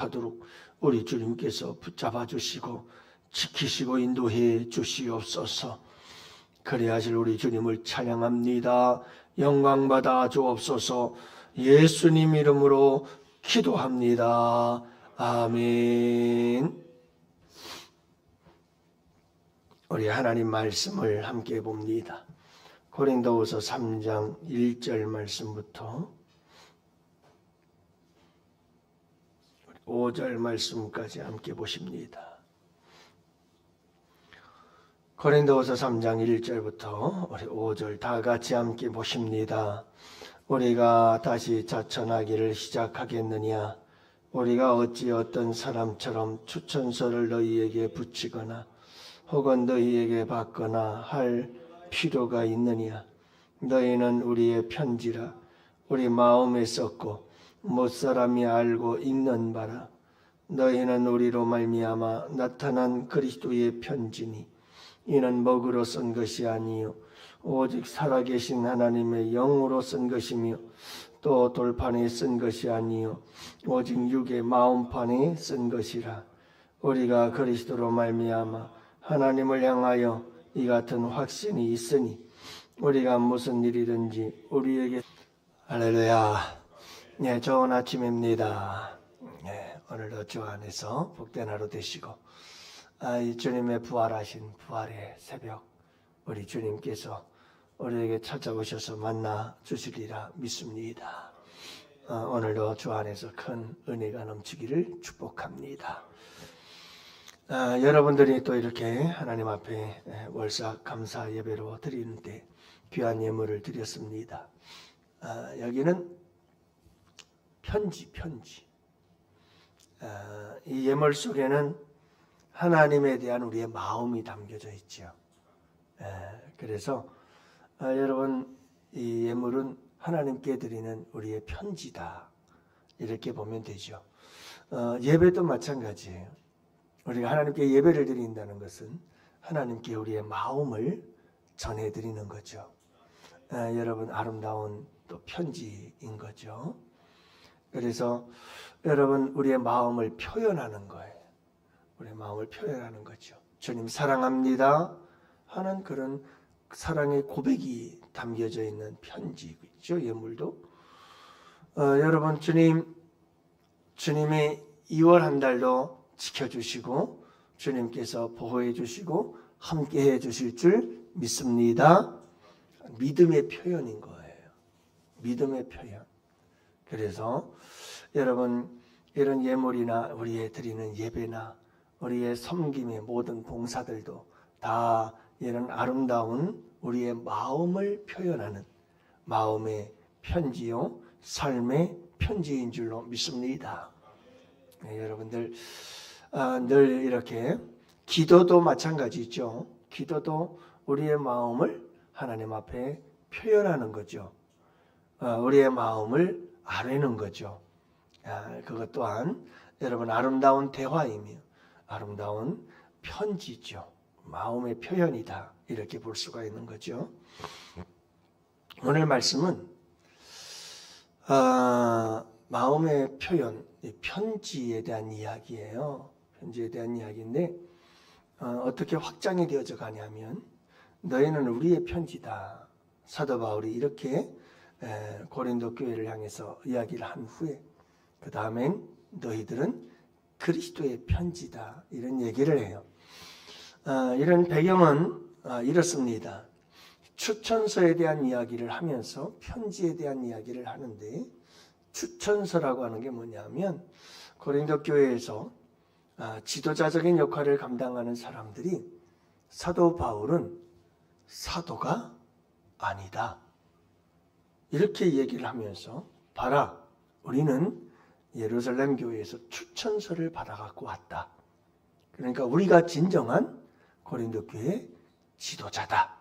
하도록 우리 주님께서 붙잡아 주시고 지키시고 인도해 주시옵소서. 그래야 하실 우리 주님을 찬양합니다. 영광 받아 주옵소서. 예수님 이름으로 기도합니다. 아멘. 우리 하나님 말씀을 함께 봅니다. 고린도후서 3장 1절 말씀부터 5절 말씀까지 함께 보십니다. 고린도후서 3장 1절부터 우리 5절 다 같이 함께 보십니다. 우리가 다시 자천하기를 시작하겠느냐? 우리가 어찌 어떤 사람처럼 추천서를 너희에게 붙이거나 혹은 너희에게 받거나 할 필요가 있느냐? 너희는 우리의 편지라 우리 마음에 썼고 못사람이 알고 읽는 바라. 너희는 우리로 말미암아 나타난 그리스도의 편지니 이는 먹으로 쓴 것이 아니요 오직 살아계신 하나님의 영으로 쓴 것이며 또 돌판에 쓴 것이 아니요 오직 육의 마음판에 쓴 것이라. 우리가 그리스도로 말미암아 하나님을 향하여 이 같은 확신이 있으니 우리가 무슨 일이든지 우리에게 할렐루야. 네, 좋은 아침입니다. 네, 오늘도 주 안에서 복된 하루 되시고 이 주님의 부활하신 부활의 새벽 우리 주님께서 우리에게 찾아오셔서 만나 주시리라 믿습니다. 오늘도 주 안에서 큰 은혜가 넘치기를 축복합니다. 여러분들이 또 이렇게 하나님 앞에 월삭 감사 예배로 드리는데 귀한 예물을 드렸습니다. 여기는 편지. 이 예물 속에는 하나님에 대한 우리의 마음이 담겨져 있죠. 그래서 여러분 이 예물은 하나님께 드리는 우리의 편지다 이렇게 보면 되죠. 예배도 마찬가지예요. 우리가 하나님께 예배를 드린다는 것은 하나님께 우리의 마음을 전해드리는 거죠. 여러분 아름다운 또 편지인 거죠. 그래서 여러분 우리의 마음을 표현하는 거예요. 우리의 마음을 표현하는 거죠. 주님 사랑합니다 하는 그런 사랑의 고백이 담겨져 있는 편지죠. 예물도 여러분 주님이 2월 한 달도 지켜주시고 주님께서 보호해 주시고 함께해 주실 줄 믿습니다. 믿음의 표현인 거예요. 믿음의 표현. 그래서 여러분 이런 예물이나 우리의 드리는 예배나 우리의 섬김의 모든 봉사들도 다 이런 아름다운 우리의 마음을 표현하는 마음의 편지요 삶의 편지인 줄로 믿습니다. 여러분들 늘 이렇게 기도도 마찬가지죠. 기도도 우리의 마음을 하나님 앞에 표현하는 거죠. 우리의 마음을 아뢰는 거죠. 그것 또한 여러분 아름다운 대화이며 아름다운 편지죠. 마음의 표현이다 이렇게 볼 수가 있는 거죠. 오늘 말씀은 마음의 표현, 편지에 대한 이야기예요. 편지에 대한 이야기인데 어떻게 확장이 되어져 가냐면 너희는 우리의 편지다. 사도 바울이 이렇게 고린도 교회를 향해서 이야기를 한 후에 그 다음엔 너희들은 그리스도의 편지다 이런 얘기를 해요. 이런 배경은 이렇습니다. 추천서에 대한 이야기를 하면서 편지에 대한 이야기를 하는데 추천서라고 하는 게 뭐냐면 고린도 교회에서 지도자적인 역할을 감당하는 사람들이 사도 바울은 사도가 아니다 이렇게 얘기를 하면서 봐라 우리는 예루살렘 교회에서 추천서를 받아갖고 왔다. 그러니까 우리가 진정한 고린도 교회 지도자다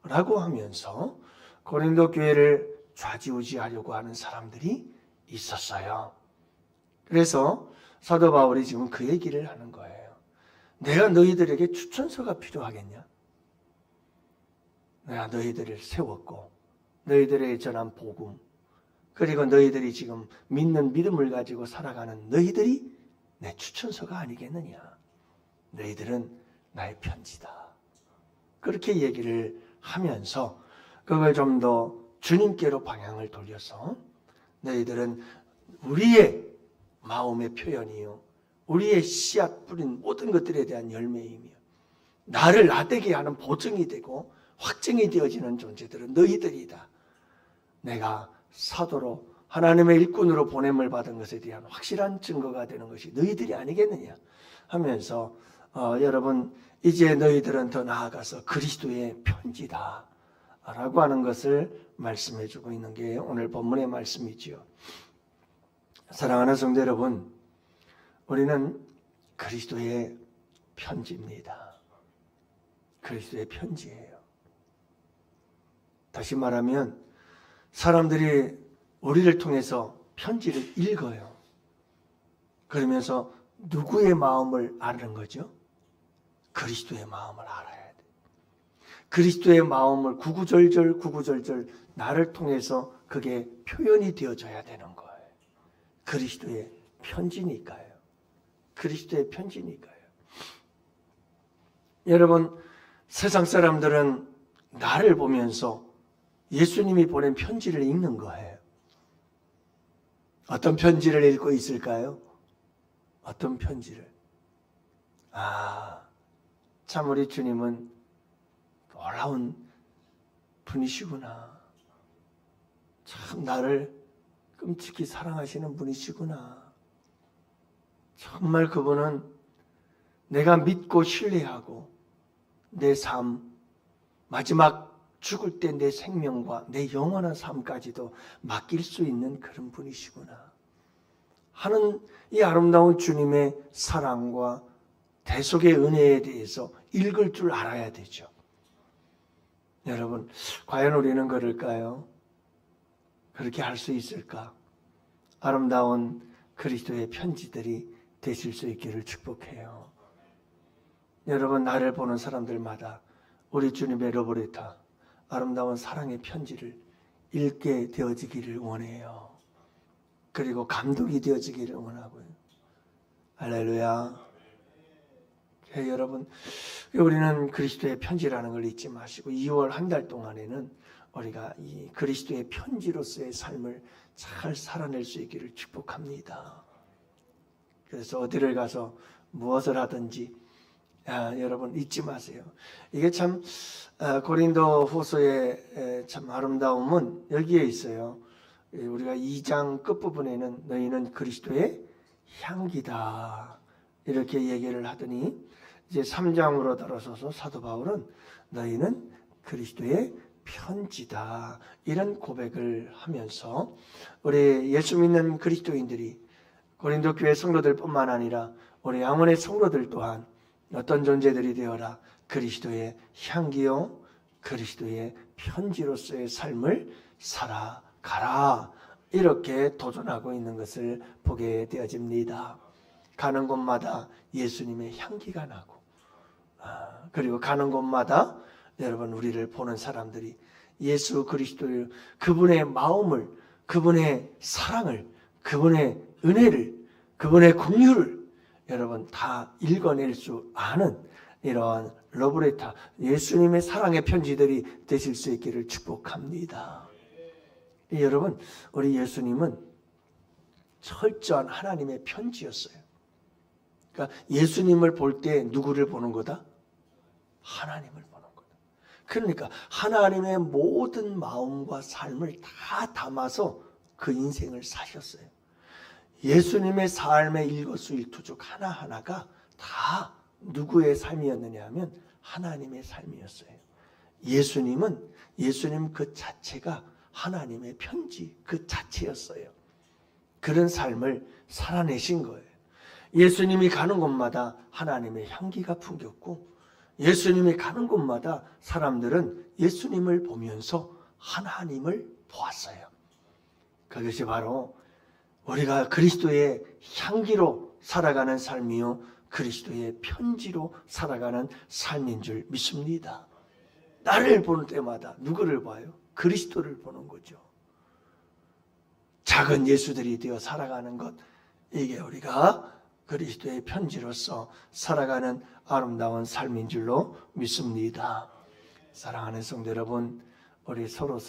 라고 하면서 고린도 교회를 좌지우지하려고 하는 사람들이 있었어요. 그래서 사도 바울이 지금 그 얘기를 하는 거예요. 내가 너희들에게 추천서가 필요하겠냐? 내가 너희들을 세웠고 너희들에게 전한 복음 그리고 너희들이 지금 믿는 믿음을 가지고 살아가는 너희들이 내 추천서가 아니겠느냐. 너희들은 나의 편지다. 그렇게 얘기를 하면서 그걸 좀 더 주님께로 방향을 돌려서 너희들은 우리의 마음의 표현이요, 우리의 씨앗 뿌린 모든 것들에 대한 열매이며 나를 나되게 하는 보증이 되고 확증이 되어지는 존재들은 너희들이다. 내가 사도로 하나님의 일꾼으로 보냄을 받은 것에 대한 확실한 증거가 되는 것이 너희들이 아니겠느냐 하면서 여러분 이제 너희들은 더 나아가서 그리스도의 편지다 라고 하는 것을 말씀해 주고 있는 게 오늘 본문의 말씀이지요. 사랑하는 성도 여러분, 우리는 그리스도의 편지입니다. 그리스도의 편지예요. 다시 말하면 사람들이 우리를 통해서 편지를 읽어요. 그러면서 누구의 마음을 아는 거죠? 그리스도의 마음을 알아야 돼. 그리스도의 마음을 구구절절 나를 통해서 그게 표현이 되어져야 되는 거예요. 그리스도의 편지니까요. 그리스도의 편지니까요. 여러분, 세상 사람들은 나를 보면서 예수님이 보낸 편지를 읽는 거예요. 어떤 편지를 읽고 있을까요? 어떤 편지를? 참 우리 주님은 놀라운 분이시구나. 참 나를 끔찍히 사랑하시는 분이시구나. 정말 그분은 내가 믿고 신뢰하고 내 삶, 마지막 죽을 때 내 생명과 내 영원한 삶까지도 맡길 수 있는 그런 분이시구나 하는 이 아름다운 주님의 사랑과 대속의 은혜에 대해서 읽을 줄 알아야 되죠. 여러분, 과연 우리는 그럴까요? 그렇게 할 수 있을까? 아름다운 그리스도의 편지들이 되실 수 있기를 축복해요. 여러분, 나를 보는 사람들마다 우리 주님의 러브레터, 아름다운 사랑의 편지를 읽게 되어지기를 원해요. 그리고 감동이 되어지기를 원하고요. 할렐루야. 여러분, 우리는 그리스도의 편지라는 걸 잊지 마시고 2월 한 달 동안에는 우리가 이 그리스도의 편지로서의 삶을 잘 살아낼 수 있기를 축복합니다. 그래서 어디를 가서 무엇을 하든지 여러분 잊지 마세요. 이게 참 고린도 후서의 참 아름다움은 여기에 있어요. 우리가 2장 끝부분에는 너희는 그리스도의 향기다 이렇게 얘기를 하더니 이제 3장으로 들어서서 사도 바울은 너희는 그리스도의 편지다 이런 고백을 하면서 우리 예수 믿는 그리스도인들이 고린도 교회 성도들뿐만 아니라 우리 양원의 성도들 또한 어떤 존재들이 되어라 그리스도의 향기요 그리스도의 편지로서의 삶을 살아가라 이렇게 도전하고 있는 것을 보게 되어집니다. 가는 곳마다 예수님의 향기가 나고 그리고 가는 곳마다 여러분 우리를 보는 사람들이 예수 그리스도의 그분의 마음을 그분의 사랑을 그분의 은혜를 그분의 긍휼을 여러분 다 읽어낼 수 아는 이러한 러브레터 예수님의 사랑의 편지들이 되실 수 있기를 축복합니다. 여러분 우리 예수님은 철저한 하나님의 편지였어요. 그러니까 예수님을 볼 때 누구를 보는 거다? 하나님을 보는 거다. 그러니까 하나님의 모든 마음과 삶을 다 담아서 그 인생을 사셨어요. 예수님의 삶의 일거수일투족 하나하나가 다 누구의 삶이었느냐 하면 하나님의 삶이었어요. 예수님 그 자체가 하나님의 편지 그 자체였어요. 그런 삶을 살아내신 거예요. 예수님이 가는 곳마다 하나님의 향기가 풍겼고 예수님이 가는 곳마다 사람들은 예수님을 보면서 하나님을 보았어요. 그것이 바로 우리가 그리스도의 향기로 살아가는 삶이요 그리스도의 편지로 살아가는 삶인 줄 믿습니다. 나를 보는 때마다 누구를 봐요? 그리스도를 보는 거죠. 작은 예수들이 되어 살아가는 것 이게 우리가 그리스도의 편지로서 살아가는 아름다운 삶인 줄로 믿습니다. 사랑하는 성도 여러분, 우리 서로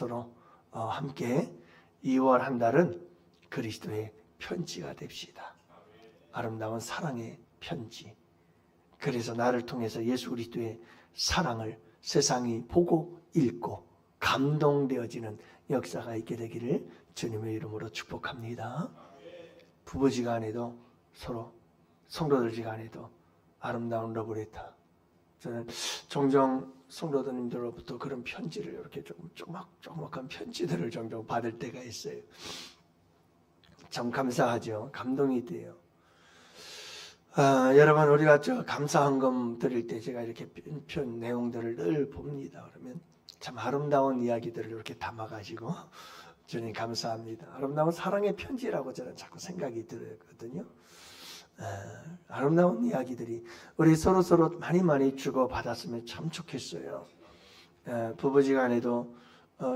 함께 2월 한 달은 그리스도의 편지가 됩시다. 아름다운 사랑의 편지. 그래서 나를 통해서 예수 그리스도의 사랑을 세상이 보고 읽고 감동되어지는 역사가 있게 되기를 주님의 이름으로 축복합니다. 부부지간에도 서로, 성도들지간에도 아름다운 러브레터. 저는 종종 성도님들로부터 그런 편지를 이렇게 조그맣한 편지들을 종종 받을 때가 있어요. 참 감사하죠. 감동이 돼요. 여러분, 우리가 감사헌금 드릴 때 제가 이렇게 편 내용들을 늘 봅니다. 그러면 참 아름다운 이야기들을 이렇게 담아가지고 주님 감사합니다. 아름다운 사랑의 편지라고 저는 자꾸 생각이 들거든요. 아름다운 이야기들이 우리 서로 많이 주고 받았으면 참 좋겠어요. 부부지간에도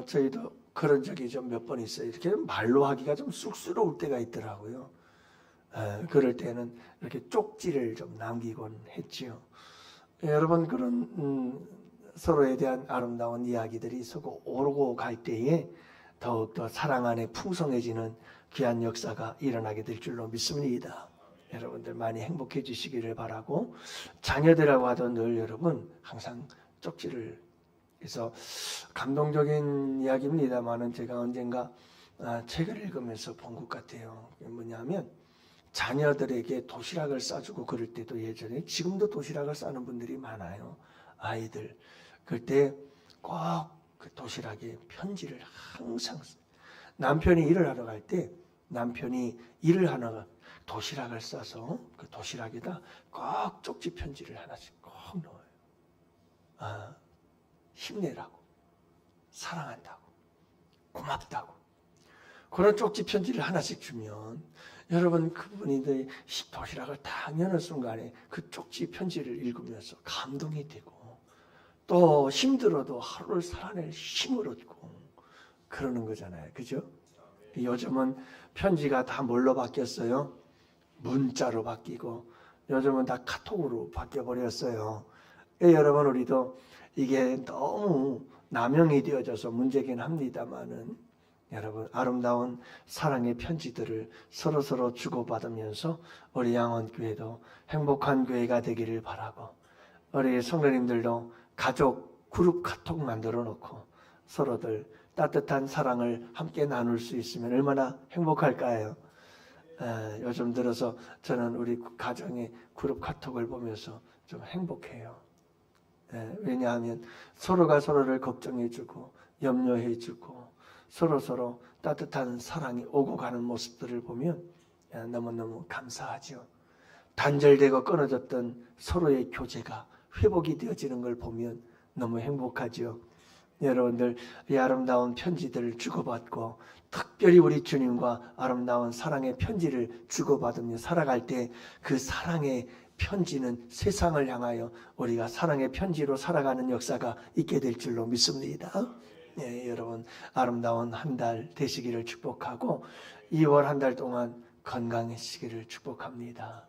저희도 그런 적이 좀 몇 번 있어요. 이렇게 말로 하기가 좀 쑥스러울 때가 있더라고요. 그럴 때는 이렇게 쪽지를 좀 남기곤 했지요. 여러분, 그런 서로에 대한 아름다운 이야기들이 서로 오르고 갈 때에 더욱더 사랑 안에 풍성해지는 귀한 역사가 일어나게 될 줄로 믿습니다. 여러분들 많이 행복해 주시기를 바라고, 자녀들하고 하도 늘 여러분 항상 쪽지를 해서 감동적인 이야기입니다만은 제가 언젠가 책을 읽으면서 본 것 같아요. 뭐냐면 자녀들에게 도시락을 싸주고 그럴 때도 예전에, 지금도 도시락을 싸는 분들이 많아요. 아이들. 그때 꼭 그 도시락에 편지를 항상 써요. 남편이 일을 하러 갈 때 남편이 일을 하러 도시락을 싸서 그 도시락에다 꼭 쪽지 편지를 하나씩 꼭 넣어요. 힘내라고, 사랑한다고, 고맙다고. 그런 쪽지 편지를 하나씩 주면 여러분, 그분이 도시락을 딱 여는 순간에 그 쪽지 편지를 읽으면서 감동이 되고, 또 힘들어도 하루를 살아낼 힘을 얻고 그러는 거잖아요. 그죠? 요즘은 편지가 다 뭘로 바뀌었어요? 문자로 바뀌고 요즘은 다 카톡으로 바뀌어버렸어요. 여러분, 우리도 이게 너무 남용이 되어져서 문제긴 합니다만은, 여러분, 아름다운 사랑의 편지들을 서로 주고받으면서 우리 양원교회도 행복한 교회가 되기를 바라고, 우리 성도님들도 가족 그룹 카톡 만들어 놓고 서로들 따뜻한 사랑을 함께 나눌 수 있으면 얼마나 행복할까요? 요즘 들어서 저는 우리 가정의 그룹 카톡을 보면서 좀 행복해요. 왜냐하면 서로가 서로를 걱정해주고 염려해주고 서로 따뜻한 사랑이 오고 가는 모습들을 보면 너무너무 감사하죠. 단절되고 끊어졌던 서로의 교제가 회복이 되어지는 걸 보면 너무 행복하죠. 여러분들, 이 아름다운 편지들을 주고받고 특별히 우리 주님과 아름다운 사랑의 편지를 주고받으며 살아갈 때 그 사랑의 편지는 세상을 향하여 우리가 사랑의 편지로 살아가는 역사가 있게 될 줄로 믿습니다. 여러분, 아름다운 한 달 되시기를 축복하고 2월 한 달 동안 건강해지기를 축복합니다.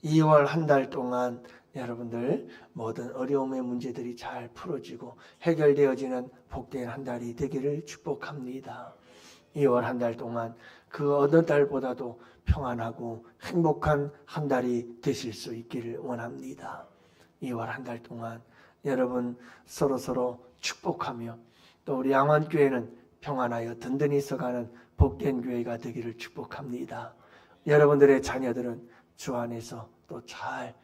2월 한 달 동안 여러분들 모든 어려움의 문제들이 잘 풀어지고 해결되어지는 복된 한 달이 되기를 축복합니다. 2월 한 달 동안 그 어느 달보다도 평안하고 행복한 한 달이 되실 수 있기를 원합니다. 2월 한 달 동안 여러분 서로 축복하며 또 우리 양원교회는 평안하여 든든히 서가는 복된 교회가 되기를 축복합니다. 여러분들의 자녀들은 주 안에서 또 잘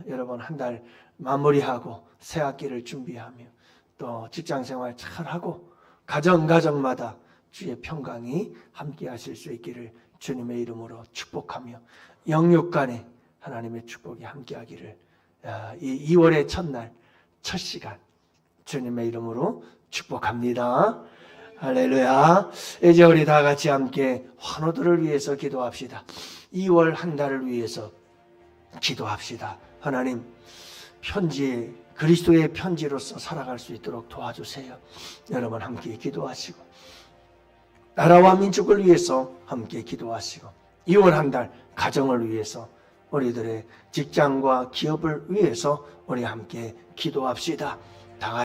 여러분 한 달 마무리하고 새 학기를 준비하며 또 직장생활 잘하고 가정마다 주의 평강이 함께 하실 수 있기를 주님의 이름으로 축복하며 영육간에 하나님의 축복이 함께 하기를 이 2월의 첫날 첫 시간 주님의 이름으로 축복합니다. 할렐루야. 이제 우리 다 같이 함께 환우들을 위해서 기도합시다. 2월 한 달을 위해서 기도합시다. 하나님, 그리스도의 편지로서 살아갈 수 있도록 도와주세요. 여러분 함께 기도하시고 나라와 민족을 위해서 함께 기도하시고 2월 한 달 가정을 위해서 우리들의 직장과 기업을 위해서 우리 함께 기도합시다. 다